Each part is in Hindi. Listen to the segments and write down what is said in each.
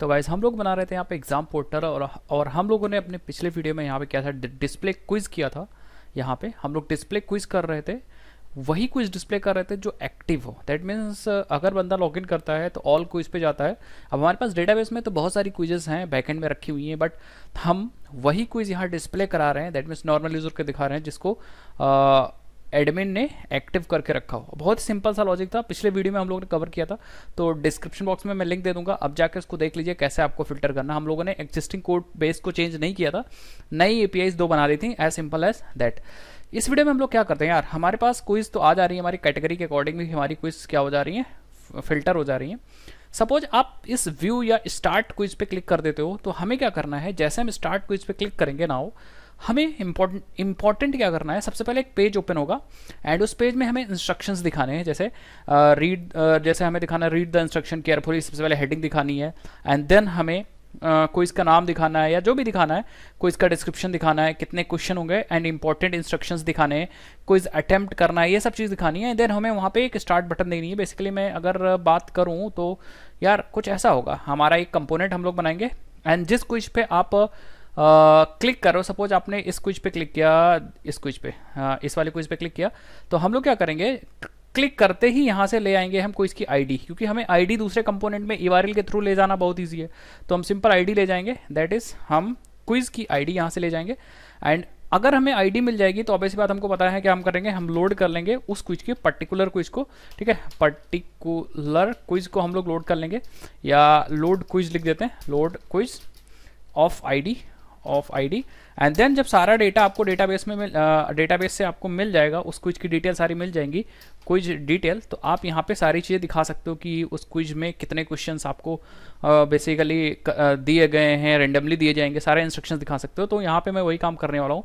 तो गाइस हम लोग बना रहे थे यहाँ पे एग्जाम पोर्टल और हम लोगों ने अपने पिछले वीडियो में यहाँ पे क्या था, डिस्प्ले क्विज किया था। यहाँ पे हम लोग डिस्प्ले क्विज कर रहे थे, वही क्विज डिस्प्ले कर रहे थे जो एक्टिव हो। दैट मीन्स अगर बंदा लॉगिन करता है तो ऑल क्विज पे जाता है। अब हमारे पास डेटाबेस में तो बहुत सारी क्विजेस हैं बैकएंड में रखी हुई हैं, बट हम वही क्विज यहाँ डिस्प्ले करा रहे हैं। दैट मीन्स नॉर्मल यूजर के दिखा रहे हैं जिसको एडमिन ने एक्टिव करके रखा हो। बहुत सिंपल सा लॉजिक था, पिछले वीडियो में हम लोगों ने कवर किया था, तो डिस्क्रिप्शन बॉक्स में मैं लिंक दे दूंगा, अब जाके उसको देख लीजिए कैसे आपको फिल्टर करना। हम लोगों ने एग्जिस्टिंग कोड बेस को चेंज नहीं किया था, नई एपीआईज 2 बना दी थी, एज सिंपल एज दैट। इस वीडियो में हम लोग क्या करते हैं यार, हमारे पास क्विज तो आ जा रही है, हमारी कैटेगरी के अकॉर्डिंग भी हमारी क्विज क्या हो जा रही है, फिल्टर हो जा रही है। सपोज आप इस व्यू या स्टार्ट क्विज पे क्लिक कर देते हो, तो हमें क्या करना है, जैसे हम स्टार्ट क्विज पे क्लिक करेंगे ना, हमें इंपॉर्टेंट क्या करना है, सबसे पहले एक पेज ओपन होगा एंड उस पेज में हमें इंस्ट्रक्शंस दिखाने हैं। जैसे जैसे हमें दिखाना है रीड द इंस्ट्रक्शन केयरफुली, सबसे पहले हेडिंग दिखानी है एंड देन हमें क्विज का नाम दिखाना है या जो भी दिखाना है, क्विज का डिस्क्रिप्शन दिखाना है, कितने क्वेश्चन होंगे एंड इंपॉर्टेंट इंस्ट्रक्शंस दिखाने हैं, क्विज अटेम्प्ट करना है, ये सब चीज़ दिखानी है। देन हमें वहाँ पे एक स्टार्ट बटन देनी है। बेसिकली मैं अगर बात करूँ तो यार कुछ ऐसा होगा, हमारा एक कंपोनेंट हम लोग बनाएंगे एंड जिस क्विज पे आप क्लिक करो, सपोज आपने इस क्विज पे क्लिक किया, इस क्विज पे इस वाले क्विज पे क्लिक किया, तो हम लोग क्या करेंगे, क्लिक करते ही यहाँ से ले आएंगे हम क्विज की आईडी, क्योंकि हमें आईडी दूसरे कंपोनेंट में URL के थ्रू ले जाना बहुत ईजी है, तो हम सिंपल आईडी ले जाएंगे। दैट इज हम क्विज की आईडी यहाँ से ले जाएंगे एंड अगर हमें आईडी मिल जाएगी तो ऑब्वियसली बात हमको पता है क्या हम करेंगे, हम लोड कर लेंगे उस क्विज के पर्टिकुलर क्विज को। ठीक है, पर्टिकुलर क्विज को हम लोग लोड कर लेंगे, या लोड क्विज लिख देते हैं, load quiz of ID and then जब सारा डेटा आपको डेटाबेस में डेटाबेस से आपको मिल जाएगा, उस क्विज की डिटेल सारी मिल जाएंगी, क्विज डिटेल, तो आप यहाँ पे सारी चीज़ें दिखा सकते हो कि उस क्विज में कितने क्वेश्चंस आपको बेसिकली दिए गए हैं, रेंडमली दिए जाएंगे, सारे इंस्ट्रक्शंस दिखा सकते हो। तो यहाँ पे मैं वही काम करने वाला हूँ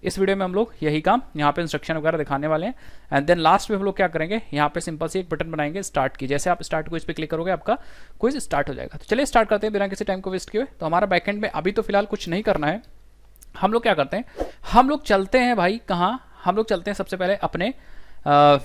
इस वीडियो में, हम लोग यही काम यहाँ पे इंस्ट्रक्शन वगैरह दिखाने वाले हैं एंड देन लास्ट में हम लोग क्या करेंगे, यहाँ पे सिंपल से एक बटन बनाएंगे स्टार्ट की। जैसे आप स्टार्ट क्विज पे क्लिक करोगे आपका क्विज स्टार्ट हो जाएगा। तो चलिए स्टार्ट करते हैं बिना किसी टाइम को वेस्ट किए। तो हमारा बैकएंड में अभी तो फिलहाल कुछ नहीं करना है, हम लोग क्या करते हैं, हम लोग चलते हैं भाई कहाँ, हम लोग चलते हैं सबसे पहले अपने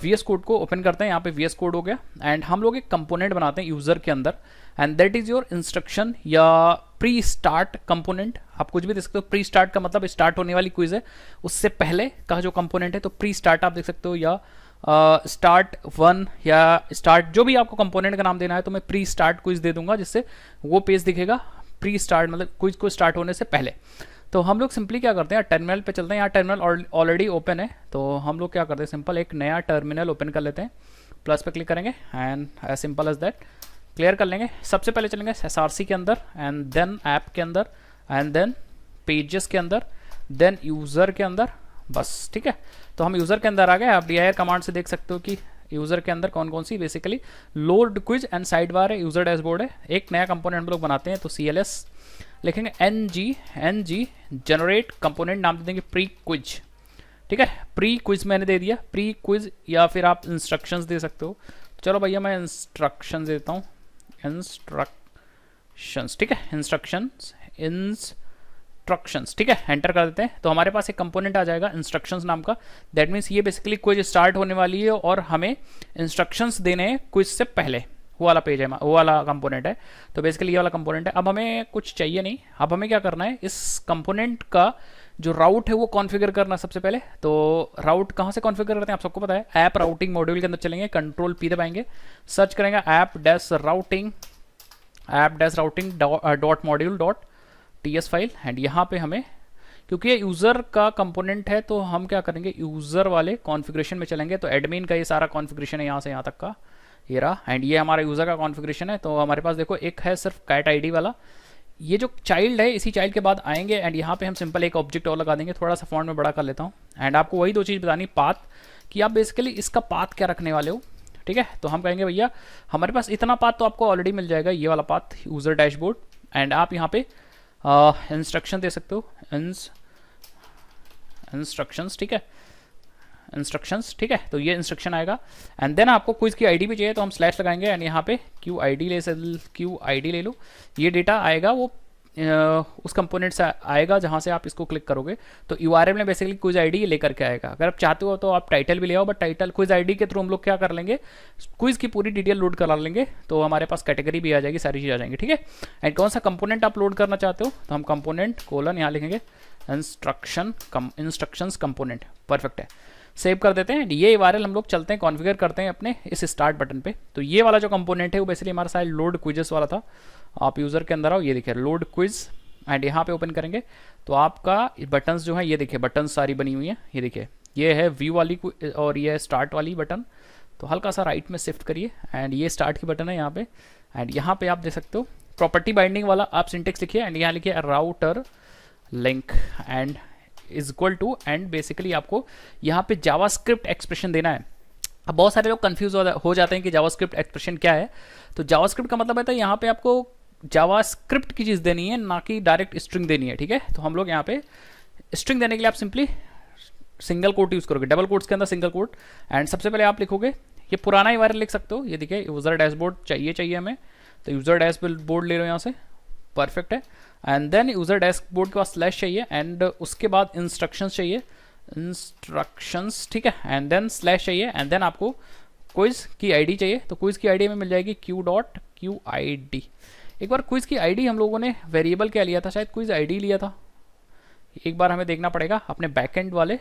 VS कोड को ओपन करते हैं। यहाँ पे VS कोड हो गया एंड हम लोग एक कंपोनेंट बनाते हैं यूजर के अंदर and that is your instruction या प्री स्टार्ट कंपोनेंट। आप कुछ भी देख सकते हो, प्री स्टार्ट का मतलब स्टार्ट होने वाली क्विज है, उससे पहले का जो कंपोनेंट है, तो प्री स्टार्ट आप देख सकते हो, या स्टार्ट 1 या स्टार्ट, जो भी आपको कंपोनेंट का नाम देना है, तो मैं प्री स्टार्ट क्विज दे दूंगा जिससे वो पेज दिखेगा प्री स्टार्ट, मतलब क्विज को स्टार्ट होने से पहले। तो हम लोग सिंपली क्या करते हैं, टर्मिनल पे चलते हैं। यहाँ टर्मिनल ऑलरेडी ओपन है, तो हम लोग क्या करते हैं, सिंपल एक नया टर्मिनल ओपन कर लेते हैं, प्लस पे क्लिक करेंगे and as simple as that clear कर लेंगे। सबसे पहले चलेंगे SRC के अंदर एंड देन ऐप के अंदर एंड देन पेजेस के अंदर, देन यूज़र के अंदर, बस ठीक है। तो हम यूज़र के अंदर आ गए। आप dir कमांड से देख सकते हो कि यूज़र के अंदर कौन कौन सी, basically load quiz and side bar है, यूज़र डैशबोर्ड है। एक नया कंपोनेंट हम लोग बनाते हैं, तो CLS लिखेंगे, NG जनरेट कंपोनेंट नाम दे देंगे प्री क्विज। ठीक है, प्री क्विज मैंने दे दिया, प्री क्विज, या फिर आप इंस्ट्रक्शंस दे सकते हो। चलो भैया मैं इंस्ट्रक्शन देता हूँ, इंस्ट्रक्शंस, ठीक है, इंस्ट्रक्शंस, ठीक है, एंटर कर देते हैं। तो हमारे पास एक कंपोनेंट आ जाएगा इंस्ट्रक्शंस नाम का। दैट मीन्स ये बेसिकली क्विज स्टार्ट होने वाली है और हमें इंस्ट्रक्शंस देने हैं क्विज से पहले, वो वाला पेज है, वो वाला कंपोनेंट है। तो बेसिकली ये वाला कंपोनेंट है। अब हमें कुछ चाहिए नहीं, अब हमें क्या करना है, इस कंपोनेंट का जो राउट है वो कॉन्फ़िगर करना सबसे पहले। तो राउट कहाँ से कॉन्फ़िगर करते हैं आप सबको पता है, ऐप राउटिंग मॉड्यूल के अंदर चलेंगे, कंट्रोल P दबाएंगे, सर्च करेंगे app dash routing dot module dot TS file and यहाँ पे हमें, क्योंकि ये यूज़र का कंपोनेंट है, तो हम क्या करेंगे, यूज़र वाले कॉन्फ़िगरेशन में चलेंगे। तो एडमिन का ये सारा कॉन्फ़िगरेशन है, यहाँ से यहाँ तक का ये रहा एंड ये हमारा यूज़र का कॉन्फ़िगरेशन है। तो हमारे पास देखो एक है सिर्फ कैट आईडी वाला, ये जो चाइल्ड है, इसी चाइल्ड के बाद आएंगे एंड यहाँ पे हम सिंपल एक ऑब्जेक्ट और लगा देंगे। थोड़ा सा फॉन्ट में बड़ा कर लेता हूँ एंड आपको वही 2 चीज़ बतानी, पाथ, कि आप बेसिकली इसका पाथ क्या रखने वाले हो। ठीक है, तो हम कहेंगे भैया हमारे पास इतना पाथ तो आपको ऑलरेडी मिल जाएगा, ये वाला पाथ यूज़र डैशबोर्ड, एंड आप यहाँ पे इंस्ट्रक्शन दे सकते हो, इंस्ट्रक्शंस, ठीक है, इंस्ट्रक्शंस, ठीक है। तो ये इंस्ट्रक्शन आएगा एंड देन आपको क्विज की आईडी भी चाहिए, तो हम स्लैश लगाएंगे एंड यहाँ पे QID ले लो, ये डेटा आएगा, वो उस कंपोनेंट से आएगा जहाँ से आप इसको क्लिक करोगे। तो यूआरएल में बेसिकली क्विज आईडी लेकर के आएगा। अगर आप चाहते हो तो आप टाइटल भी ले आओ, बट टाइटल क्विज आईडी के थ्रू हम लोग क्या कर लेंगे, क्विज की पूरी डिटेल लोड करा लेंगे, तो हमारे पास कैटेगरी भी आ जाएगी, सारी चीज़ आ जाएंगी, ठीक है। एंड कौन सा कंपोनेंट आप लोड करना चाहते हो, तो हम कंपोनेंट कोलन यहाँ लिखेंगे इंस्ट्रक्शंस कंपोनेंट, परफेक्ट है। सेव कर देते हैं। ये यूआरएल हम लोग चलते हैं कॉन्फ़िगर करते हैं अपने इस स्टार्ट बटन पे। तो ये वाला जो कंपोनेंट है वो बेसिकली हमारा साइड लोड क्विजेस वाला था। आप यूज़र के अंदर आओ, ये देखिए लोड क्विज, एंड यहाँ पे ओपन करेंगे तो आपका बटन्स जो है ये देखिए बटन सारी बनी हुई है। ये देखिए ये है व्यू वाली और ये है स्टार्ट वाली बटन। तो हल्का सा राइट में शिफ्ट करिए एंड ये स्टार्ट की बटन है यहाँ पे। एंड यहाँ पे आप देख सकते हो प्रॉपर्टी बाइंडिंग वाला आप सिंटेक्स लिखिए एंड यहाँ लिखिए router link and is equal to, and basically आपको यहाँ पे जावास्क्रिप्ट एक्सप्रेशन देना है। अब बहुत सारे लोग कंफ्यूज हो जाते हैं कि जावास्क्रिप्ट एक्सप्रेशन क्या है। तो जावास्क्रिप्ट का मतलब है यहाँ पे आपको जावास्क्रिप्ट की चीज़ देनी है, ना कि डायरेक्ट स्ट्रिंग देनी है, ठीक है। तो हम लोग यहाँ पे स्ट्रिंग देने के लिए आप सिंपली सिंगल कोट यूज़ करोगे, डबल कोट्स के अंदर सिंगल कोट। एंड सबसे पहले आप लिखोगे, ये पुराना ही वायरल लिख सकते हो, ये देखिए यूज़र डैशबोर्ड चाहिए हमें, तो यूज़र डैशबोर्ड ले रहे हो यहाँ से, परफेक्ट है। एंड देन यूज़र डैशबोर्ड के बाद स्लैश चाहिए एंड उसके बाद इंस्ट्रक्शंस चाहिए, इंस्ट्रक्शंस, ठीक है। एंड देन स्लैश चाहिए एंड देन आपको क्विज की आईडी चाहिए। तो क्विज की आईडी में मिल जाएगी q.qid। एक बार क्विज की आईडी हम लोगों ने वेरिएबल क्या लिया था, शायद क्विज आईडी लिया था, एक बार हमें देखना पड़ेगा अपने बैकएंड वाले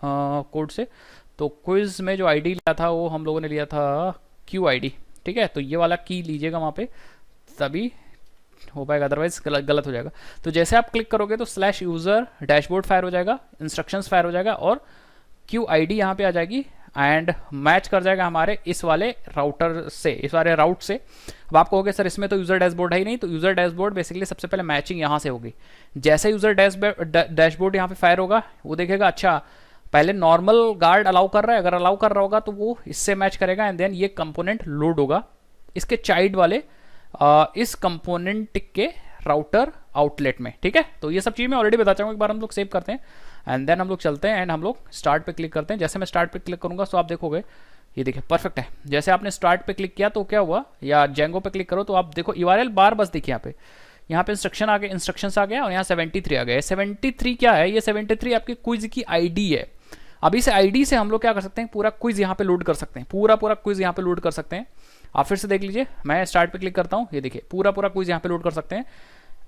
कोड से। तो क्विज में जो आईडी लिया था वो हम लोगों ने लिया था QID, ठीक है। तो ये वाला की लीजिएगा वहाँ पे, तभी हो पाएगा, अदरवाइज गलत हो जाएगा। तो जैसे आप क्लिक करोगे तो स्लैश यूज़र डैशबोर्ड फायर हो जाएगा, इंस्ट्रक्शंस फायर हो जाएगा और QID यहाँ पे आ जाएगी एंड मैच कर जाएगा हमारे इस वाले राउटर से, इस वाले राउट से। अब आप कहोगे सर इसमें तो यूज़र डैशबोर्ड है ही नहीं, तो यूज़र डैशबोर्ड बेसिकली सबसे पहले मैचिंग यहाँ से होगी। जैसे यूज़र डैशबोर्ड यहाँ पे फायर होगा वो देखेगा अच्छा पहले नॉर्मल गार्ड अलाउ कर रहा है, अगर अलाउ कर रहा होगा तो वो इससे मैच करेगा एंड देन ये कंपोनेंट लोड होगा इसके चाइल्ड वाले इस कंपोनेंट के राउटर आउटलेट में, ठीक है। तो ये सब चीज़ मैं ऑलरेडी बता चाहूँगा, एक बार हम लोग सेव करते हैं एंड देन हम लोग चलते हैं एंड हम लोग स्टार्ट पे क्लिक करते हैं। जैसे मैं स्टार्ट पे क्लिक करूँगा तो आप देखोगे ये देखिए परफेक्ट है। जैसे आपने स्टार्ट पे क्लिक किया तो क्या हुआ, या जेंगो पे क्लिक करो तो आप देखो यूआरएल बार बस देखिए यहाँ पे इंस्ट्रक्शन आ गया, इंस्ट्रक्शंस आ गया और यहाँ 73 आ गया। 73 क्या है, ये 73 आपकी क्विज की आईडी है। अब इस आईडी से हम लोग क्या कर सकते हैं, पूरा क्विज यहाँ पे लोड कर सकते हैं, पूरा क्विज यहाँ पे लोड कर सकते हैं। आप फिर से देख लीजिए, मैं स्टार्ट पे क्लिक करता हूँ, ये देखिए पूरा क्विज यहाँ पे लोड कर सकते हैं।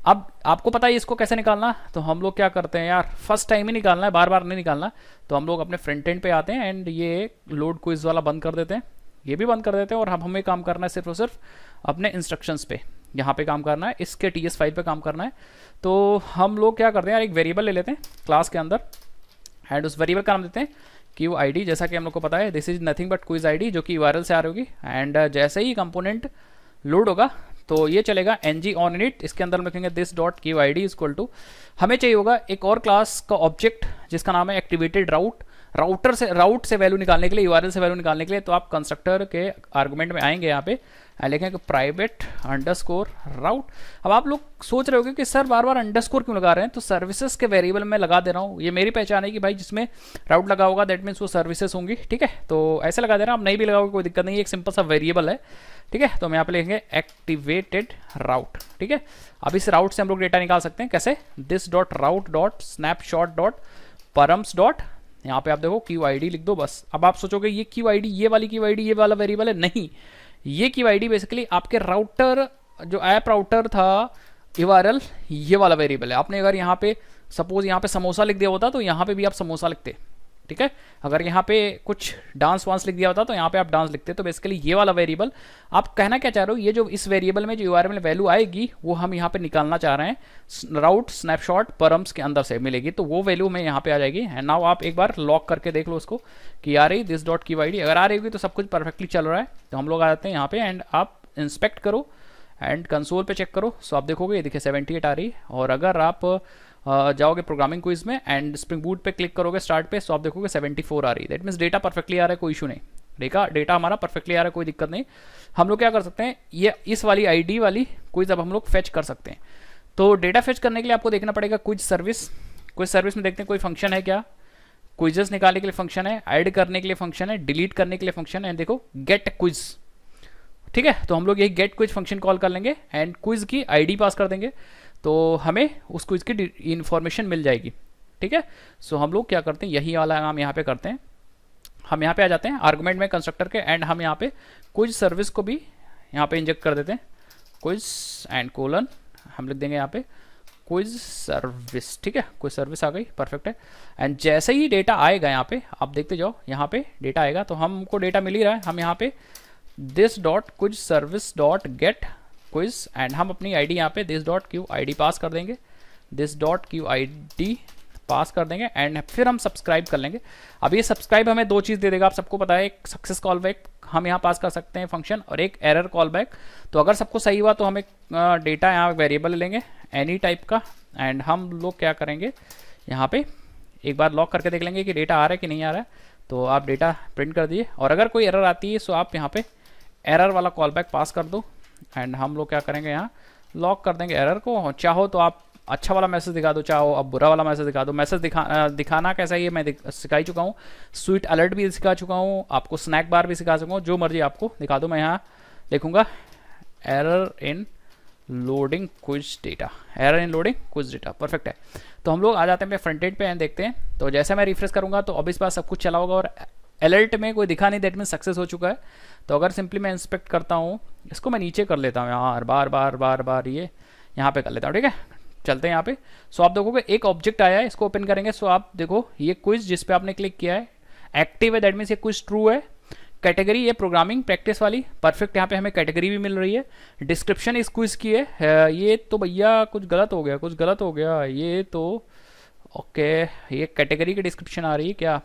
अब आपको पता है इसको कैसे निकालना, तो हम लोग क्या करते हैं यार, फर्स्ट टाइम ही निकालना है, बार बार नहीं निकालना। तो हम लोग अपने फ्रंट एंड पे आते हैं एंड ये लोड क्विज वाला बंद कर देते हैं, ये भी बंद कर देते हैं और अब हमें काम करना है सिर्फ और सिर्फ अपने इंस्ट्रक्शंस पे, यहाँ पे काम करना है, इसके TS फाइल पे काम करना है। तो हम लोग क्या करते हैं यार, एक वेरिएबल ले लेते हैं क्लास के अंदर एंड उस वेरिएबल का नाम देते हैं QID। जैसा कि हम लोग को पता है this is nothing but quiz ID, जो कि URL से आ रही होगी। एंड जैसे ही कंपोनेंट लोड होगा तो ये चलेगा ng on init, इसके अंदर लिखेंगे this dot QID is equal to, हमें चाहिए होगा एक और क्लास का ऑब्जेक्ट जिसका नाम है एक्टिवेटेड राउट। राउट से वैल्यू निकालने के लिए, URL से वैल्यू निकालने के लिए तो आप कंस्ट्रक्टर के आर्गुमेंट में आएंगे, यहाँ पे लिखेंगे प्राइवेट अंडरस्कोर राउट। अब आप लोग सोच रहे होगे कि सर बार बार अंडरस्कोर क्यों लगा रहे हैं, तो सर्विसेज के वेरिएबल में लगा दे रहा हूँ, ये मेरी पहचान है कि भाई जिसमें राउट लगा होगा दैट मीन्स वो सर्विसेज होंगी, ठीक है। तो ऐसे लगा दे रहा हूँ, आप नहीं भी लगाओगे कोई दिक्कत नहीं है, एक सिंपल सा वेरिएबल है, ठीक है। तो हम यहाँ पे लिखेंगे एक्टिवेटेड राउट, ठीक है। अब इस राउट से हम लोग डेटा निकाल सकते हैं कैसे, this dot route dot snapshot dot params dot, यहाँ पे आप देखो QID लिख दो बस। अब आप सोचोगे ये QID, ये वाली QID ये वाला वेरिएबल है, नहीं, ये QID बेसिकली आपके राउटर जो ऐप राउटर था URL, ये वाला वेरिएबल है। आपने अगर यहाँ पे सपोज यहाँ पे समोसा लिख दिया होता तो यहाँ पे भी आप समोसा लिखते, ठीक है। अगर यहाँ पे कुछ डांस वांस लिख दिया होता तो यहाँ पे आप डांस लिखते। तो बेसिकली ये वाला वेरिएबल, आप कहना क्या चाह रहे हो, ये जो इस वेरिएबल में जो URL में वैल्यू आएगी वो हम यहाँ पे निकालना चाह रहे हैं, राउट स्नैपशॉट परम्स के अंदर से मिलेगी, तो वो वैल्यू में यहाँ पे आ जाएगी। एंड नाउ आप एक बार लॉक करके देख लो उसको कि आ रही दिस डॉट QID, अगर आ रही होगी तो सब कुछ परफेक्टली चल रहा है। तो हम लोग आ जाते हैं यहाँ पे एंड आप इंस्पेक्ट करो एंड कंसोल पे चेक करो, सो आप देखोगे ये देखिए 78 आ रही। और अगर आप जाओगे प्रोग्रामिंग क्विज में एंड स्प्रिंग बूट पे क्लिक करोगे स्टार्ट पे, सो आप देखोगे 74 आ रही है। दैट मीन्स डेटा परफेक्टली आ रहा है, कोई इशू नहीं, डेटा हमारा परफेक्टली आ रहा है, कोई दिक्कत नहीं। हम लोग क्या कर सकते हैं, ये इस वाली आईडी वाली क्विज अब हम लोग फेच कर सकते हैं। तो डेटा फेच करने के लिए आपको देखना पड़ेगा क्विज सर्विस में देखते हैं कोई फंक्शन है क्या, क्विजेस निकालने के लिए फंक्शन है, ऐड करने के लिए फंक्शन है, डिलीट करने के लिए फंक्शन है, देखो गेट क्विज, ठीक है। तो हम लोग यही गेट क्विज फंक्शन कॉल कर लेंगे एंड क्विज की आईडी पास कर देंगे। तो हमें उस क्विज की इन्फॉर्मेशन मिल जाएगी। ठीक है, सो हम लोग क्या करते हैं, यही वाला काम यहाँ पे करते हैं। हम यहाँ पे आ जाते हैं आर्गुमेंट में कंस्ट्रक्टर के, एंड हम यहाँ पे क्विज सर्विस को भी यहाँ पे इंजेक्ट कर देते हैं। क्विज एंड कोलन हम लिख देंगे यहाँ पे क्विज सर्विस। ठीक है, क्विज सर्विस आ गई, परफेक्ट है। एंड जैसे ही डेटा आएगा यहाँ पे आप देखते जाओ, यहाँ पे डेटा आएगा तो हमको डेटा मिल ही रहा है। हम यहाँ पे this dot quiz service dot get quiz, and हम अपनी आईडी यहाँ पे this dot Q I D pass कर देंगे, this dot Q I D pass कर देंगे, एंड फिर हम सब्सक्राइब कर लेंगे। अब ये सब्सक्राइब हमें दो चीज़ दे देगा, आप सबको पता है, एक सक्सेस कॉल बैक हम यहाँ पास कर सकते हैं फंक्शन, और एक एरर कॉल बैक। तो अगर सबको सही हुआ तो हम एक डेटा यहाँ वेरिएबल लेंगे एनी टाइप का, एंड हम लोग क्या करेंगे यहाँ पे एक बार लॉक करके देख लेंगे कि डेटा आ रहा है कि नहीं आ रहा है। तो आप डेटा प्रिंट कर दिए, और अगर कोई एरर आती है तो आप यहाँ पे एरर वाला कॉल बैक पास कर दो, एंड हम लोग क्या करेंगे यहाँ लॉक कर देंगे एरर को। चाहो तो आप अच्छा वाला मैसेज दिखा दो, चाहो अब बुरा वाला मैसेज दिखा दो। मैसेज दिखाना कैसा है ये मैं सिखा ही चुका हूँ, स्वीट अलर्ट भी सिखा चुका हूँ, आपको स्नैक बार भी सिखा चुका हूँ, जो मर्जी आपको दिखा दो। मैं यहाँ लिखूंगा error in loading quiz data, error in loading quiz data, perfect है। तो हम लोग आ जाते हैं फ्रंट एंड पे एंड देखते हैं। तो जैसे मैं रिफ्रेश करूंगा तो अब इस पास सब कुछ चला होगा, और अलर्ट में कोई दिखा नहीं, दैट मीन सक्सेस हो चुका है। तो अगर सिंपली मैं इंस्पेक्ट करता हूँ, इसको मैं नीचे कर लेता हूँ यार, बार बार बार बार ये यहाँ पे कर लेता हूँ। ठीक है, चलते हैं यहाँ पे। सो आप देखोगे एक ऑब्जेक्ट आया है, इसको ओपन करेंगे। सो आप देखो ये क्विज जिस पे आपने क्लिक किया है एक्टिव है, दैट मीन्स ये क्विज ट्रू है। कैटेगरी ये प्रोग्रामिंग प्रैक्टिस वाली, परफेक्ट, यहाँ पे हमें कैटेगरी भी मिल रही है। डिस्क्रिप्शन इस क्विज की है, ये तो भैया कुछ गलत हो गया, कुछ गलत हो गया ये तो। ओके, ये कैटेगरी की डिस्क्रिप्शन आ रही है क्या?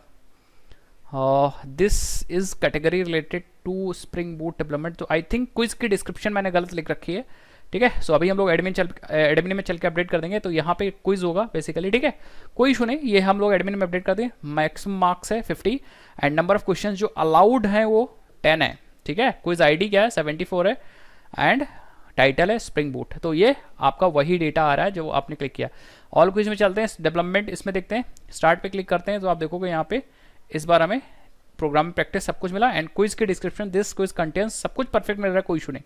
This is category related to spring boot development. तो आई थिंक क्विज की डिस्क्रिप्शन मैंने गलत लिख रखी है। ठीक है, सो अभी हम लोग एडमिन में चल के अपडेट कर देंगे। तो यहाँ पे क्विज होगा बेसिकली। ठीक है, कोई इशू नहीं, ये हम लोग एडमिन में अपडेट कर दें। मैक्सिमम मार्क्स है 50, एंड नंबर ऑफ क्वेश्चन जो अलाउड हैं वो 10 है। ठीक है, क्विज आईडी क्या है 74 है, एंड टाइटल है स्प्रिंग बूट। तो ये आपका वही डेटा आ रहा है जो आपने क्लिक किया। ऑल क्विज में चलते हैं, डेवलपमेंट इसमें देखते हैं, स्टार्ट पे क्लिक करते हैं तो आप देखोगे यहाँ पे इस बार हमें प्रोग्रामिंग प्रैक्टिस सब कुछ मिला, एंड क्विज की डिस्क्रिप्शन दिस क्विज कंटेंट्स सब कुछ परफेक्ट मिल रहा है, कोई इशू नहीं,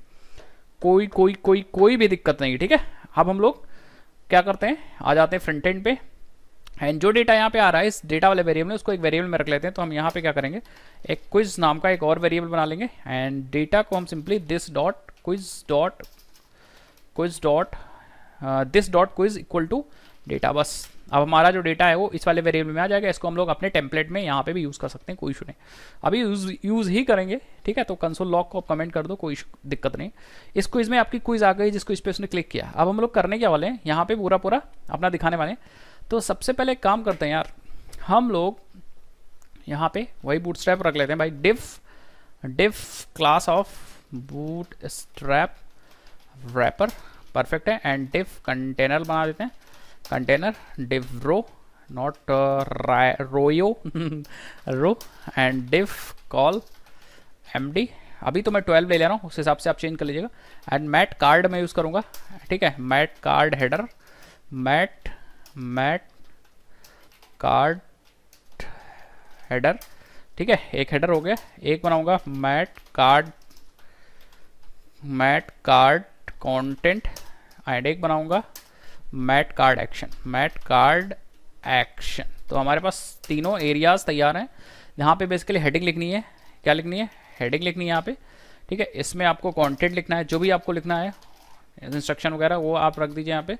कोई भी दिक्कत नहीं। ठीक है, अब हम लोग क्या करते हैं, आ जाते हैं फ्रंट एंड पे, एंड जो डेटा यहाँ पे आ रहा है इस डेटा वाले वेरिएबल में, उसको एक वेरिएबल में रख लेते हैं। तो हम यहाँ पे क्या करेंगे, एक क्विज नाम का एक और वेरिएबल बना लेंगे, एंड डेटा को हम simply this dot quiz equal to data, बस। अब हमारा जो डेटा है वो इस वाले वेरिएबल में आ जाएगा। इसको हम लोग अपने टेम्पलेट में यहाँ पे भी यूज़ कर सकते हैं, कोई इशू नहीं। अभी यूज़ ही करेंगे। ठीक है, तो कंसोल लॉग को आप कमेंट कर दो, कोई दिक्कत नहीं। इस क्विज में आपकी क्विज आ गई जिसको इस पर उसने क्लिक किया। अब हम लोग करने क्या वाले हैं, यहाँ पे पूरा अपना दिखाने वाले हैं। तो सबसे पहले एक काम करते हैं यार, हम लोग यहाँ पे वही बूटस्ट्रैप रख लेते हैं भाई, div class of bootstrap wrapper, perfect है। एंड डिफ कंटेनर बना देते हैं, कंटेनर डिव रो, नॉट रोयो row, and div col MD. अभी तो मैं 12 ले रहा हूँ, उस हिसाब से आप चेंज कर लीजिएगा। एंड मैट कार्ड मैं यूज़ करूँगा। ठीक है, mat card header, mat card header. ठीक है, एक हेडर हो गया। एक बनाऊँगा मैट कार्ड कंटेंट, एंड एक बनाऊँगा मैट कार्ड एक्शन। तो हमारे पास तीनों एरियाज तैयार हैं। यहाँ पे बेसिकली हेडिंग लिखनी है, क्या लिखनी है, हेडिंग लिखनी है यहाँ पे। ठीक है, इसमें आपको कंटेंट लिखना है, जो भी आपको लिखना है इंस्ट्रक्शन वगैरह वो आप रख दीजिए यहाँ पे।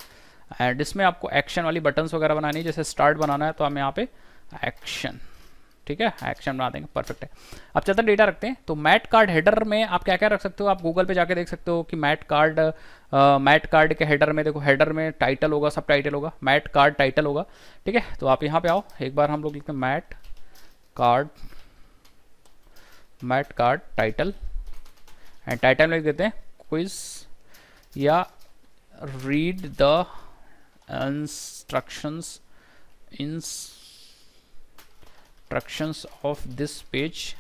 एंड इसमें आपको एक्शन वाली बटन्स वगैरह बनानी है, जैसे स्टार्ट बनाना है तो हम यहाँ पे एक्शन, ठीक है, एक्शन बना देंगे, परफेक्ट है। अब चलते डेटा रखते हैं। तो मैट कार्ड हेडर में आप क्या क्या रख सकते हो, आप गूगल पे जाके देख सकते हो कि मैट कार्ड के हेडर में देखो, हेडर में टाइटल होगा, सब टाइटल होगा, मैट कार्ड टाइटल होगा। ठीक है, तो आप यहाँ पे आओ, एक बार हम लोग लिखते हैं mat card title, and title में लिख देते हैं क्विज या read the instructions of this page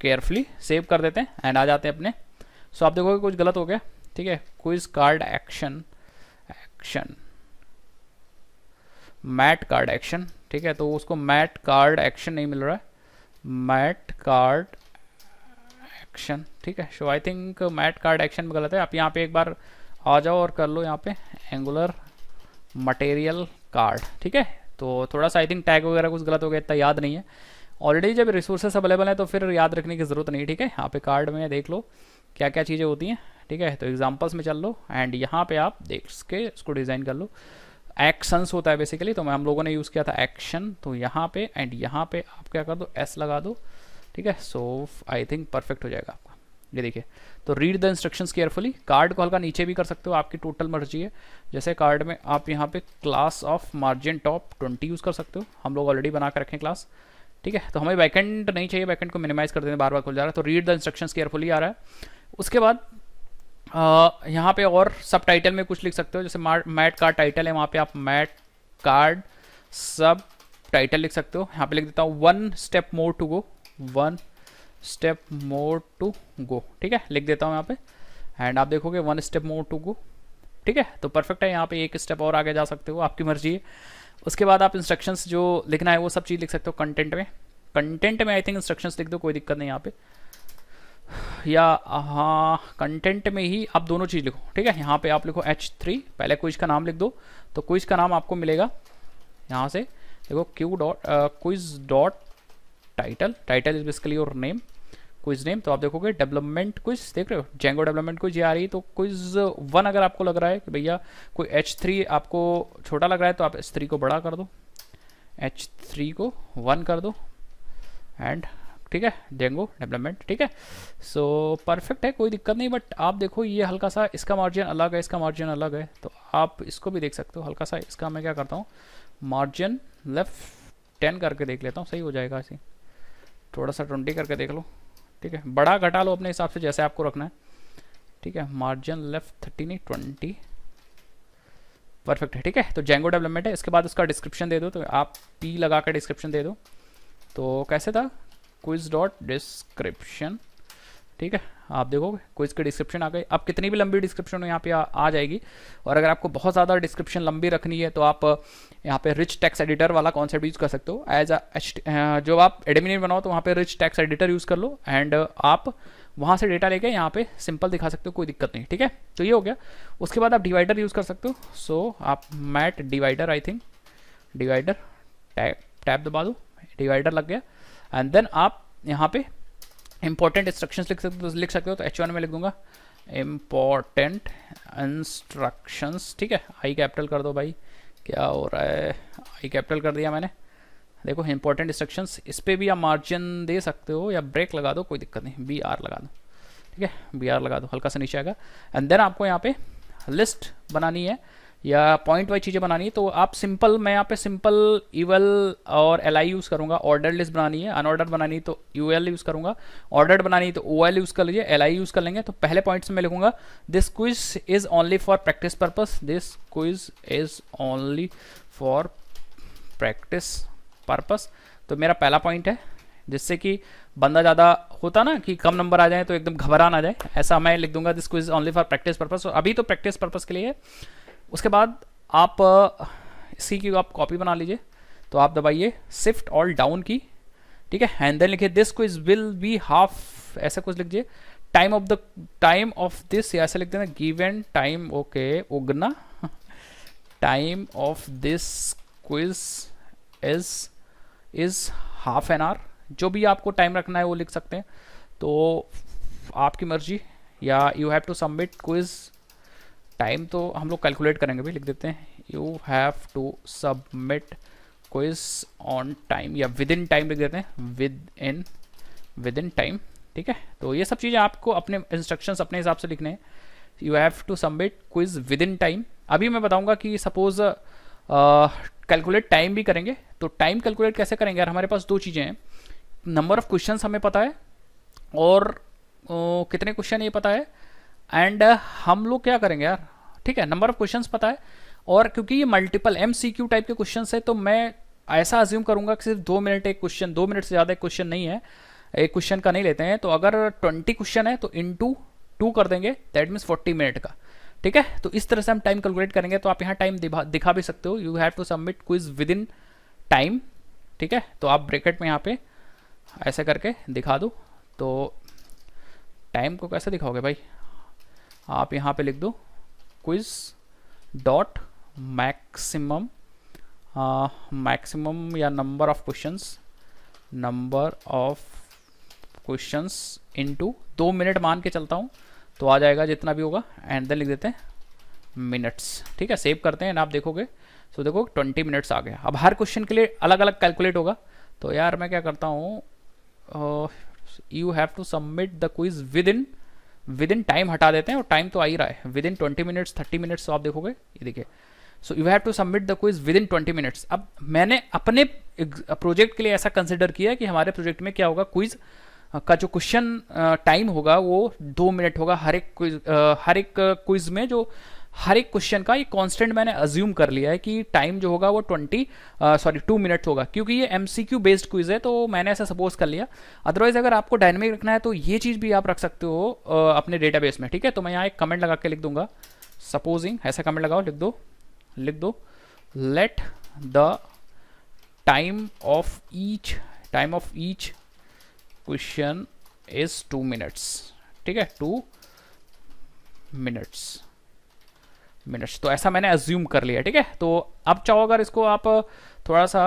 carefully, save कर देते हैं एंड आ जाते हैं अपने। सो आप देखोगे कुछ गलत हो गया। ठीक है, quiz card action mat card action. ठीक है, तो उसको मैट कार्ड एक्शन नहीं मिल रहा है, मैट कार्ड एक्शन। ठीक है, so I think mat card action में गलत है। आप यहाँ पे एक बार आ जाओ और कर लो यहाँ पे एंगुलर मटेरियल कार्ड, ठीक है। तो थोड़ा सा आई थिंक टैग वगैरह कुछ गलत हो गया, इतना याद नहीं है। ऑलरेडी जब रिसोर्सेस अवेलेबल हैं तो फिर याद रखने की ज़रूरत नहीं, ठीक है। यहाँ पे कार्ड में देख लो क्या क्या चीज़ें होती हैं, ठीक है। तो एग्जांपल्स में चल लो एंड यहाँ पे आप देख के इसको डिज़ाइन कर लो। एक्शंस होता है बेसिकली, तो हम लोगों ने यूज़ किया था एक्शन, तो यहाँ पे एंड यहाँ पे आप क्या कर दो, एस लगा दो, ठीक है। सो आई थिंक परफेक्ट हो जाएगा आपका। ये देखिए, तो read the instructions carefully. Card को हल्का नीचे भी कर सकते हो, आपकी टोटल मर्जी है। जैसे कार्ड में आप यहाँ पे class of margin top 20 use कर सकते हो, हम लोग ऑलरेडी बना कर रखें क्लास, ठीक है। तो हमें बैकेंड नहीं चाहिए, बैकेंड को मिनिमाइज कर देते हैं, बार बार खुल जा रहा है। तो रीड द इंस्ट्रक्शंस केयरफुली आ रहा है। उसके बाद यहाँ पे और सब टाइटल में कुछ लिख सकते हो, जैसे मैट कार्ड टाइटल है, वहाँ पे आप मैट कार्ड सब टाइटल लिख सकते हो। यहाँ पे लिख देता हूँ 1 step more to go, 1 step more to go, ठीक है, लिख देता हूँ यहाँ पे। एंड आप देखोगे 1 स्टेप मोर टू गो, ठीक है। तो परफेक्ट है, यहाँ पे एक स्टेप और आगे जा सकते हो, आपकी मर्जी है। उसके बाद आप इंस्ट्रक्शंस जो लिखना है वो सब चीज़ लिख सकते हो कंटेंट में। कंटेंट में आई थिंक इंस्ट्रक्शंस लिख दो, कोई दिक्कत नहीं यहाँ पे, या हाँ कंटेंट में ही आप दोनों चीज़ लिखो, ठीक है। यहाँ पे आप लिखो H3, पहले क्विज का नाम लिख दो। तो क्विज का नाम आपको मिलेगा यहाँ से, देखो quiz dot title, title is basically your name, quiz name. तो आप देखोगे डेवलपमेंट क्विज, देख रहे हो जेंगो डेवलपमेंट क्विज ये आ रही है। तो क्विज 1 अगर आपको लग रहा है कि भैया कोई H3 आपको छोटा लग रहा है तो आप H3 को बड़ा कर दो, H3 को 1 कर दो एंड ठीक है, जेंगो डेवलपमेंट, ठीक है। सो परफेक्ट है, कोई दिक्कत नहीं। बट आप देखो ये हल्का सा इसका मार्जिन अलग है, इसका मार्जिन अलग है, तो आप इसको भी देख सकते हो हल्का सा। इसका मैं क्या करता हूँ, मार्जिन लेफ्ट 10 करके देख लेता हूँ, सही हो जाएगा। ऐसे थोड़ा सा 20 करके देख लो, ठीक है। बड़ा घटा लो अपने हिसाब से जैसे आपको रखना है, ठीक है। मार्जिन लेफ्ट 30 नहीं 20, परफेक्ट है, ठीक है। तो जेंगो डेवलपमेंट है। इसके बाद उसका डिस्क्रिप्शन दे दो, तो आप P लगा कर डिस्क्रिप्शन दे दो। तो कैसे था, क्विज डॉट डिस्क्रिप्शन, ठीक है। आप देखोगे क्विज की डिस्क्रिप्शन आ गई। अब कितनी भी लंबी डिस्क्रिप्शन यहाँ पे आ जाएगी। और अगर आपको बहुत ज़्यादा डिस्क्रिप्शन लंबी रखनी है तो आप यहाँ पे रिच टेक्स्ट एडिटर वाला कॉन्सेप्ट यूज़ कर सकते हो। एज जो आप एडमिन बनाओ तो वहाँ पे रिच टेक्स्ट एडिटर यूज़ कर लो एंड आप वहाँ से डेटा लेके यहाँ पे सिंपल दिखा सकते हो, कोई दिक्कत नहीं, ठीक है। तो ये हो गया। उसके बाद आप डिवाइडर यूज़ कर सकते हो। सो आप mat divider, I think divider tab दबा दो, डिवाइडर लग गया। एंड देन आप यहाँ पे इंपॉर्टेंट इंस्ट्रक्शंस लिख सकते हो। तो H1 में लिख दूंगा इंपॉर्टेंट इंस्ट्रक्शंस, ठीक है। आई कैपिटल कर दो भाई, क्या हो रहा है, आई कैपिटल कर दिया मैंने। देखो इंपॉर्टेंट इंस्ट्रक्शंस, इस पर भी आप मार्जिन दे सकते हो या ब्रेक लगा दो, कोई दिक्कत नहीं, BR लगा दो, ठीक है। BR लगा दो, हल्का सा नीचे आएगा। एंड देन आपको यहाँ पे लिस्ट बनानी है या पॉइंट वाइज चीज़ें बनानी है। तो आप सिंपल, मैं यहाँ पे सिंपल इवल और LI यूज़ करूँगा। ऑर्डर लिस्ट बनानी है, अनऑर्डर बनानी है तो UL यूज़ करूँगा, ऑर्डर बनानी है तो OL यूज़ कर लीजिए, LI यूज़ कर लेंगे। तो पहले पॉइंट्स में लिखूंगा this quiz is only for practice purpose, this quiz is only for practice purpose. तो मेरा पहला पॉइंट है, जिससे कि बंदा ज़्यादा होता ना कि कम नंबर आ जाए तो एकदम घबरा ना जाए, ऐसा मैं लिख दूंगा this quiz only for practice purpose. अभी तो प्रैक्टिस पर्पस के लिए है। उसके बाद आप इसी की आप कॉपी बना लीजिए। तो आप दबाइए शिफ्ट ऑल डाउन की, ठीक है। एंड देन लिखिए this quiz will be half, ऐसा कुछ लिखिए। टाइम ऑफ दिस, ऐसा लिख देना given time, okay Ugna, time of this quiz is half an hour. जो भी आपको टाइम रखना है वो लिख सकते हैं, तो आपकी मर्जी। या you have to submit quiz time, तो हम लोग कैलकुलेट करेंगे भी, लिख देते हैं you have to submit quiz on time, या विद इन टाइम लिख देते हैं, विद इन टाइम, ठीक है। तो ये सब चीज़ें आपको अपने इंस्ट्रक्शंस अपने हिसाब से लिखने हैं। You have to submit quiz within time. अभी मैं बताऊंगा कि सपोज कैलकुलेट टाइम भी करेंगे, तो टाइम कैलकुलेट कैसे करेंगे यार। हमारे पास दो चीज़ें हैं, नंबर ऑफ क्वेश्चंस हमें पता है और कितने क्वेश्चन ये पता है। एंड हम लोग क्या करेंगे यार, ठीक है, नंबर ऑफ क्वेश्चंस पता है। और क्योंकि ये मल्टीपल MCQ टाइप के क्वेश्चंस है, तो मैं ऐसा अज्यूम करूंगा कि सिर्फ 2 मिनट एक क्वेश्चन, 2 मिनट से ज़्यादा एक क्वेश्चन नहीं है, एक क्वेश्चन का नहीं लेते हैं। तो अगर 20 क्वेश्चन है तो इंटू 2 कर देंगे, दैट मीन्स 40 मिनट का, ठीक है। तो इस तरह से हम टाइम कैलकुलेट करेंगे। तो आप यहाँ टाइम दिखा भी सकते हो, you have to submit quiz within time, ठीक है। तो आप ब्रैकेट में यहाँ पे ऐसे करके दिखा दो। तो टाइम को कैसे दिखाओगे भाई, आप यहाँ पे लिख दो क्विज डॉट मैक्सिमम मैक्सिमम या number of questions into 2 minute मान के चलता हूँ, तो आ जाएगा जितना भी होगा, एंड देन लिख देते हैं मिनट्स। ठीक है, सेव करते हैं, आप देखोगे तो देखो 20 मिनट्स आ गया। अब हर क्वेश्चन के लिए अलग अलग कैलकुलेट होगा, तो यार मैं क्या करता हूँ, you have to submit the quiz within time हटा देते हैं, और टाइम तो आ ही रहा है विद इन 20 मिनट्स 30 मिनट्स, तो आप देखोगे ये देखिए, so you have to submit the quiz within 20 minutes. अब मैंने अपने प्रोजेक्ट के लिए ऐसा कंसिडर किया कि हमारे प्रोजेक्ट में क्या होगा, क्विज का जो क्वेश्चन टाइम होगा वो 2 मिनट होगा हर एक क्विज में। जो हर एक क्वेश्चन का ये कांस्टेंट मैंने अज्यूम कर लिया है कि टाइम जो होगा वो 2 मिनट होगा, क्योंकि ये एमसीक्यू बेस्ड क्विज है, तो मैंने ऐसा सपोज कर लिया। अदरवाइज अगर आपको डायनेमिक रखना है तो ये चीज़ भी आप रख सकते हो अपने डेटाबेस में। ठीक है, तो मैं यहाँ एक कमेंट लगा के लिख दूंगा, सपोजिंग, ऐसा कमेंट लगाओ, लिख दो let the time of each question is 2 minutes. ठीक है, 2 मिनट्स। तो ऐसा मैंने अज्यूम कर लिया। ठीक है, तो अब चाहो अगर इसको आप थोड़ा सा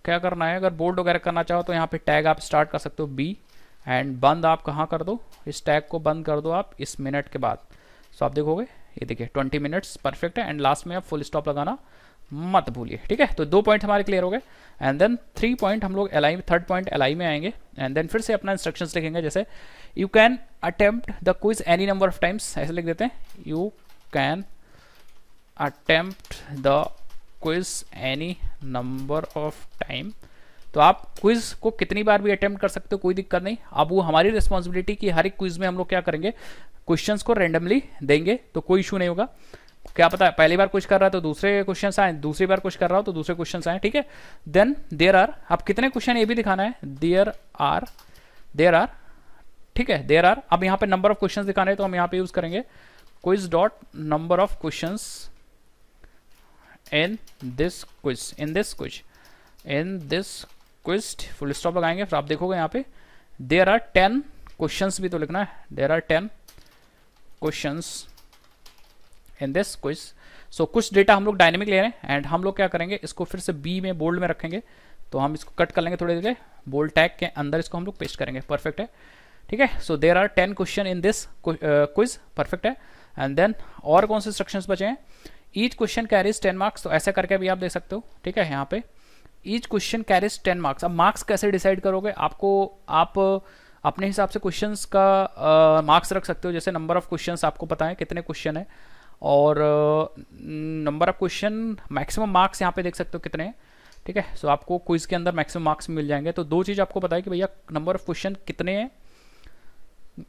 क्या करना है, अगर बोल्ड वगैरह करना चाहो तो यहाँ पे टैग आप स्टार्ट कर सकते हो बी, एंड बंद आप कहाँ कर दो, इस टैग को बंद कर दो आप इस मिनट के बाद। सो आप देखोगे ये देखिए 20 मिनट्स परफेक्ट है, एंड लास्ट में आप फुल स्टॉप लगाना मत भूलिए। ठीक है, तो 2 पॉइंट हमारे क्लियर हो गए, एंड देन 3 पॉइंट हम लोग एलआई, 3rd पॉइंट एलआई में आएंगे, एंड देन फिर से अपना इंस्ट्रक्शंस लिखेंगे, जैसे you can attempt the quiz any number of times, ऐसे लिख देते हैं, you can attempt the quiz any number of time. तो आप क्विज को कितनी बार भी अटेम्प्ट कर सकते हो, कोई दिक्कत नहीं। अब वो हमारी रिस्पॉन्सिबिलिटी कि हर एक क्विज में हम लोग क्या करेंगे, क्वेश्चंस को रैंडमली देंगे, तो कोई इशू नहीं होगा। क्या पता है पहली बार कुछ कर रहा है तो दूसरे क्वेश्चंस आए, दूसरी बार कुछ कर रहा हो तो दूसरे क्वेश्चंस आए। ठीक है, देन देयर आर, अब कितने क्वेश्चन ये भी दिखाना है, देयर आर। ठीक है, देयर आर। अब यहाँ पे नंबर ऑफ क्वेश्चंस दिखाने हैं, तो हम यहाँ पे यूज करेंगे quiz dot number of questions in this quiz, full stop लगाएंगे, फिर आप देखोगे यहाँ पे there are 10 क्वेश्चंस भी तो लिखना है, there are 10 questions in this quiz। सो कुछ डेटा हम लोग डायनेमिक ले रहे हैं, एंड हम लोग क्या करेंगे, इसको फिर से बी में बोल्ड में रखेंगे, तो हम इसको कट कर लेंगे थोड़ी देर, बोल्ड टैग के अंदर इसको हम लोग पेस्ट करेंगे। परफेक्ट है, ठीक है। So there are 10 question in this quiz, perfect है। एंड देन और कौन से इंस्ट्रक्शंस बचे हैं, ईच क्वेश्चन कैरीज 10 मार्क्स, तो ऐसा करके भी आप देख सकते हो, ठीक है। यहाँ पे ईच क्वेश्चन कैरीज 10 मार्क्स। अब मार्क्स कैसे डिसाइड करोगे, आप अपने हिसाब से क्वेश्चंस का मार्क्स रख सकते हो, जैसे नंबर ऑफ क्वेश्चंस आपको पता है कितने क्वेश्चन है, और number of question maximum marks यहाँ पे देख सकते हो कितने हैं, ठीक है। सो आपको क्विज के अंदर मैक्सिमम मार्क्स मिल जाएंगे। तो दो चीज़ आपको पता है कि भैया नंबर ऑफ क्वेश्चन कितने हैं,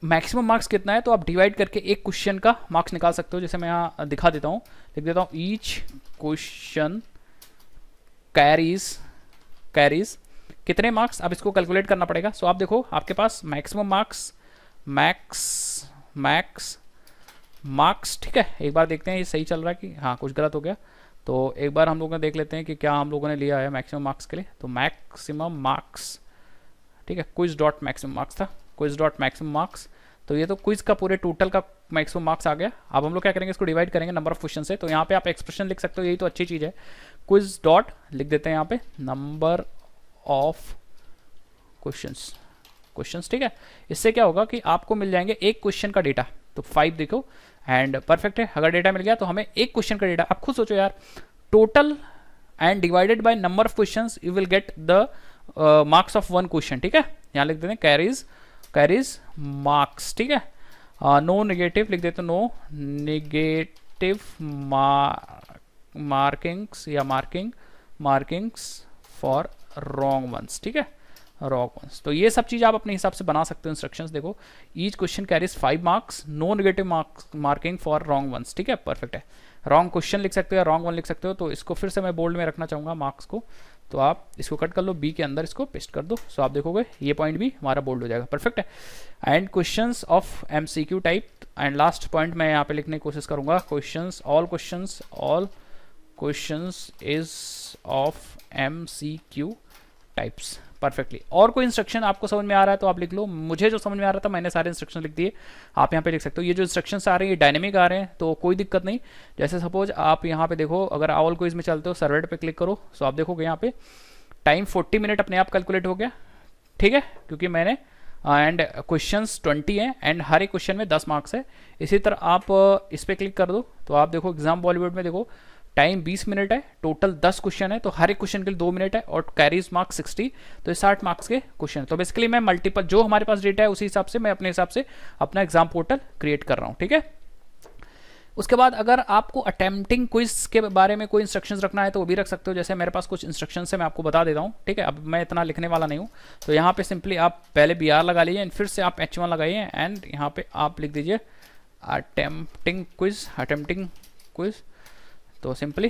मैक्सिमम मार्क्स कितना है, तो आप डिवाइड करके एक क्वेश्चन का मार्क्स निकाल सकते हो। जैसे मैं यहाँ दिखा देता हूँ, लिख देता हूँ ईच क्वेश्चन कैरीज कितने मार्क्स। अब इसको कैलकुलेट करना पड़ेगा। सो आप देखो आपके पास मैक्सिमम मार्क्स, ठीक है। एक बार देखते हैं ये सही चल रहा है कि हाँ कुछ गलत हो गया, तो एक बार हम लोग देख लेते हैं कि क्या हम लोगों ने लिया है मैक्सिमम मार्क्स के लिए। तो मैक्सिमम मार्क्स, ठीक है, क्विज डॉट मैक्सिमम मार्क्स था, क्विज डॉट मैक्सिमम मार्क्स। तो ये तो क्विज का पूरे टोटल का मैक्सिमम मार्क्स आ गया। अब हम लोग क्या करेंगे, इसको डिवाइड करेंगे नंबर ऑफ क्वेश्चन से। तो यहाँ पे आप एक्सप्रेशन लिख सकते हो, यही तो अच्छी चीज़ है। क्विज डॉट लिख देते हैं यहाँ पे नंबर ऑफ क्वेश्चंस, ठीक है। इससे क्या होगा कि आपको मिल जाएंगे एक क्वेश्चन का डेटा, तो 5 देखो, एंड परफेक्ट है। अगर डेटा मिल गया तो हमें एक क्वेश्चन का डेटा, अब खुद सोचो यार, total and divided by number of questions you will get the marks of one question, ठीक है। यहाँ लिख देते हैं कैरीज मार्क्स, ठीक है। नो नेगेटिव लिख देते हैं, नो नेगेटिव मार्किंग्स या मार्किंग्स फॉर रॉन्ग वंस, ठीक है, रॉन्ग वंस। तो ये सब चीज़ आप अपने हिसाब से बना सकते हो इंस्ट्रक्शंस। देखो each question carries 5 marks, no negative marking for wrong ones, ठीक है, परफेक्ट है। रॉन्ग क्वेश्चन लिख सकते हो या रॉन्ग वन लिख सकते हो। तो इसको फिर से मैं बोल्ड में रखना चाहूँगा मार्क्स को, तो आप इसको कट कर लो, बी के अंदर इसको पेस्ट कर दो। सो आप देखोगे ये पॉइंट भी हमारा बोल्ड हो जाएगा, परफेक्ट है। And questions of MCQ type, and last point मैं यहाँ पे लिखने की कोशिश करूँगा, all questions is of MCQ types, perfectly. और कोई इंस्ट्रक्शन आपको समझ में आ रहा है तो आप लिख लो, मुझे जो समझ में आ रहा था मैंने सारे इंस्ट्रक्शन लिख दिए, आप यहाँ पे लिख सकते हो। ये जो इंस्ट्रक्शंस आ रहे हैं ये डायनेमिक आ रहे हैं तो कोई दिक्कत नहीं। जैसे सपोज आप यहाँ पे देखो, अगर ऑल क्विज में चलते हो सर्वर पे क्लिक करो, सो आप देखोगे यहाँ पे टाइम 40 मिनट अपने आप कैलकुलेट हो गया, ठीक है, क्योंकि मैंने एंड क्वेश्चंस 20 हैं एंड हर एक क्वेश्चन में 10 मार्क्स है। इसी तरह आप इस पर क्लिक कर दो तो आप देखो एग्जाम बॉलीवुड में देखो टाइम 20 मिनट है, टोटल 10 क्वेश्चन है, तो हर एक क्वेश्चन के लिए 2 मिनट है और कैरीज मार्क्स 60, तो ये 60 मार्क्स के क्वेश्चन है। तो बेसिकली मैं मल्टीपल जो हमारे पास डेटा है उसी हिसाब से मैं अपने हिसाब से अपना एग्जाम पोर्टल क्रिएट कर रहा हूँ, ठीक है। उसके बाद अगर आपको अटेम्प्टिंग क्विज के बारे में कोई इंस्ट्रक्शंस रखना है तो वो भी रख सकते हो। जैसे मेरे पास कुछ इंस्ट्रक्शंस है, मैं आपको बता देता हूँ, ठीक है। अब मैं इतना लिखने वाला नहीं हूँ, तो यहाँ पे सिंपली आप पहले BR लगा लीजिए एंड फिर से आप H1 लगाइए एंड यहाँ पे आप लिख दीजिए अटेम्प्टिंग क्विज। तो सिंपली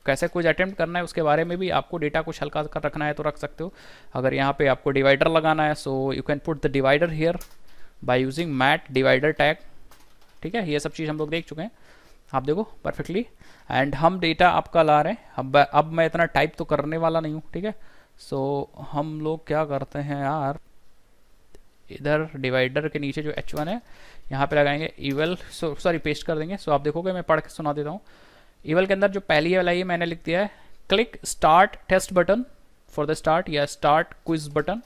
कैसे कुछ अटेम्प्ट करना है उसके बारे में भी आपको डेटा कुछ हल्का कर रखना है तो रख सकते हो। अगर यहाँ पे आपको डिवाइडर लगाना है so you can put the divider here by using mat divider tag, ठीक है। ये सब चीज़ हम लोग देख चुके हैं, आप देखो परफेक्टली। एंड हम डेटा आपका ला रहे हैं, अब मैं इतना टाइप तो करने वाला नहीं हूँ, ठीक है। सो हम लोग क्या करते हैं यार, इधर डिवाइडर के नीचे जो H1 है यहाँ पे लगाएंगे इवल, सॉरी पेस्ट कर देंगे। सो आप देखोगे मैं पढ़ के सुना देता हूँ। इवल के अंदर जो पहली वाला ये मैंने लिख दिया है, click start test button for the start or start quiz button,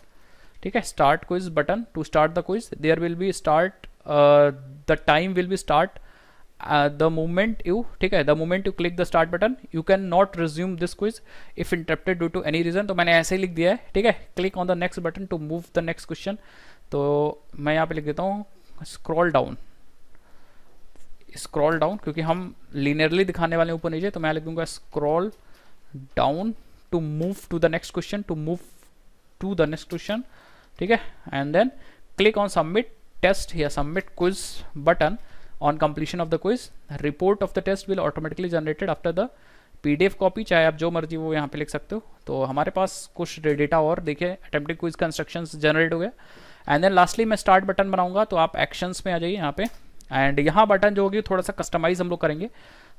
ठीक है। Start quiz button to start the quiz, there will be start the time will be start the moment you, ठीक है, the moment you click the start button, you can not resume this quiz if interrupted due to any reason. तो मैंने ऐसे ही लिख दिया है, ठीक है। Click on the next button to move the next question, तो मैं यहाँ पे लिख देता हूँ स्क्रॉल डाउन क्योंकि हम लीनियरली दिखाने वाले हैं ऊपर नीचे, तो मैं लिख दूंगा scroll down to move to the next question, ठीक है। And then click on submit test या submit quiz button on completion of the quiz, report of the test will automatically generated after the PDF copy, चाहे आप जो मर्जी वो यहाँ पे लिख सकते हो। तो हमारे पास कुछ डेटा और देखिए, अटेम्प्टिंग क्विज का इंस्ट्रक्शंस जनरेट हो गया। एंड देन लास्टली मैं स्टार्ट बटन बनाऊंगा, तो आप एक्शंस में आ जाइए यहाँ पे एंड यहाँ बटन जो होगी थोड़ा सा कस्टमाइज हम लोग करेंगे,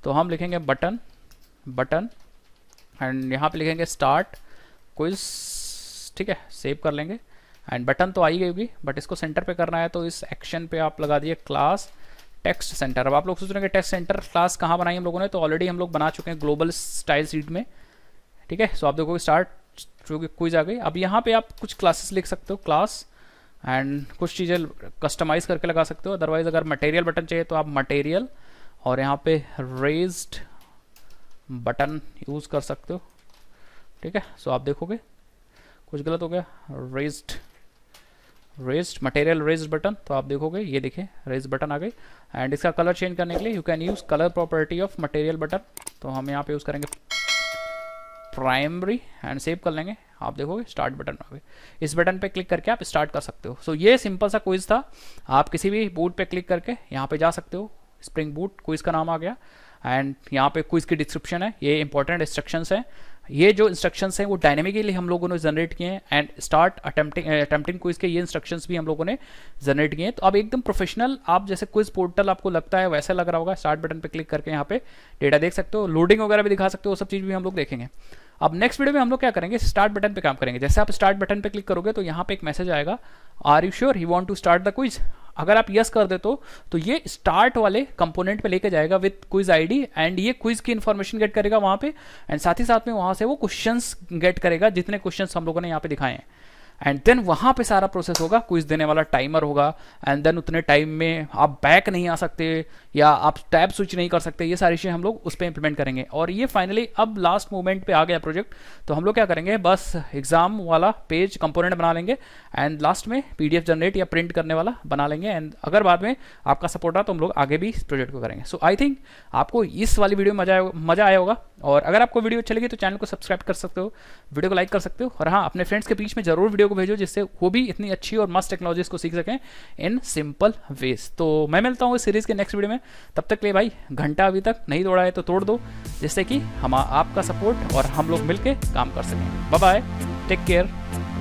तो हम लिखेंगे बटन एंड यहाँ पे लिखेंगे स्टार्ट क्विज, ठीक है, सेव कर लेंगे। एंड बटन तो आई गई होगी बट इसको सेंटर पे करना है, तो इस एक्शन पे आप लगा दिए क्लास टेक्स्ट सेंटर। अब आप लोग सोच रहे हैं कि टेक्स्ट सेंटर क्लास कहाँ बनाई हम लोगों ने, तो ऑलरेडी हम लोग बना चुके हैं ग्लोबल स्टाइल शीट में, ठीक है। सो आप देखोगे स्टार्ट जो कि क्विज आ गई। अब यहाँ पे आप कुछ क्लासेस लिख सकते हो, क्लास, एंड कुछ चीज़ें कस्टमाइज करके लगा सकते हो। अदरवाइज अगर मटेरियल बटन चाहिए तो आप मटेरियल और यहाँ पे रेज्ड बटन यूज़ कर सकते हो, ठीक है। सो आप देखोगे कुछ गलत हो गया, रेज्ड मटेरियल रेज्ड बटन, तो आप देखोगे ये देखिए रेज्ड बटन आ गई। एंड इसका कलर चेंज करने के लिए you can use colour property of material button, तो हम यहाँ पे यूज़ करेंगे प्राइमरी एंड सेव कर लेंगे। आप देखोगे स्टार्ट बटन आ गए, इस बटन पे क्लिक करके आप स्टार्ट कर सकते हो। सो ये सिंपल सा क्विज था, आप किसी भी बूट पे क्लिक करके यहाँ पे जा सकते हो, स्प्रिंग बूट क्विज का नाम आ गया। एंड यहाँ पे क्विज की डिस्क्रिप्शन है, ये इंपॉर्टेंट इंस्ट्रक्शंस हैं, ये जो इंस्ट्रक्शंस हैं वो डायनेमिकली हम लोगों ने जनरेट किए हैं। एंड स्टार्ट अटेम्प्टिंग क्विज के ये इंस्ट्रक्शंस भी हम लोगों ने जनरेट किए हैं। तो अब एकदम प्रोफेशनल, आप जैसे क्विज पोर्टल आपको लगता है वैसा लग रहा होगा। स्टार्ट बटन पे क्लिक करके यहाँ पे डेटा देख सकते हो, लोडिंग वगैरह भी दिखा सकते हो, वो सब चीज़ भी हम लोग देखेंगे। अब नेक्स्ट वीडियो में हम लोग क्या करेंगे, स्टार्ट बटन पे काम करेंगे। जैसे आप स्टार्ट बटन पे क्लिक करोगे तो यहाँ पे एक मैसेज आएगा, are you sure you want to start the quiz. अगर आप यस कर दे तो ये स्टार्ट वाले कंपोनेंट पे लेके जाएगा विद क्विज आईडी, एंड ये क्विज की इन्फॉर्मेशन गेट करेगा वहाँ पे, एंड साथ ही साथ में वहाँ से वो क्वेश्चंस गेट करेगा जितने क्वेश्चंस हम लोगों ने यहाँ पे दिखाए हैं। एंड देन वहाँ पे सारा प्रोसेस होगा, क्विज देने वाला टाइमर होगा, एंड देन उतने टाइम में आप बैक नहीं आ सकते या आप टैब स्विच नहीं कर सकते, ये सारी चीज़ें हम लोग उस पर इंप्लीमेंट करेंगे। और ये फाइनली अब लास्ट मोमेंट पे आ गया प्रोजेक्ट, तो हम लोग क्या करेंगे, बस एग्जाम वाला पेज कंपोनेंट बना लेंगे एंड लास्ट में PDF जनरेट या प्रिंट करने वाला बना लेंगे। एंड अगर बाद में आपका सपोर्ट रहा तो हम लोग आगे भी इस प्रोजेक्ट को करेंगे। सो आई थिंक आपको इस वाली वीडियो में मजा आया होगा, और अगर आपको वीडियो अच्छी लगी तो चैनल को सब्सक्राइब कर सकते हो, वीडियो को लाइक कर सकते हो, और हाँ अपने फ्रेंड्स के बीच में जरूर वीडियो को भेजो जिससे वो भी इतनी अच्छी और मस्त टेक्नोलॉजीज को सीख सकें इन सिंपल वेज। तो मैं मिलता हूँ इस सीरीज के नेक्स्ट वीडियो में, तब तक के लिए भाई घंटा अभी तक नहीं तोड़ा है तो तोड़ दो, जिससे कि हम आपका सपोर्ट और हम लोग मिलके काम कर सकें। Bye bye, take care.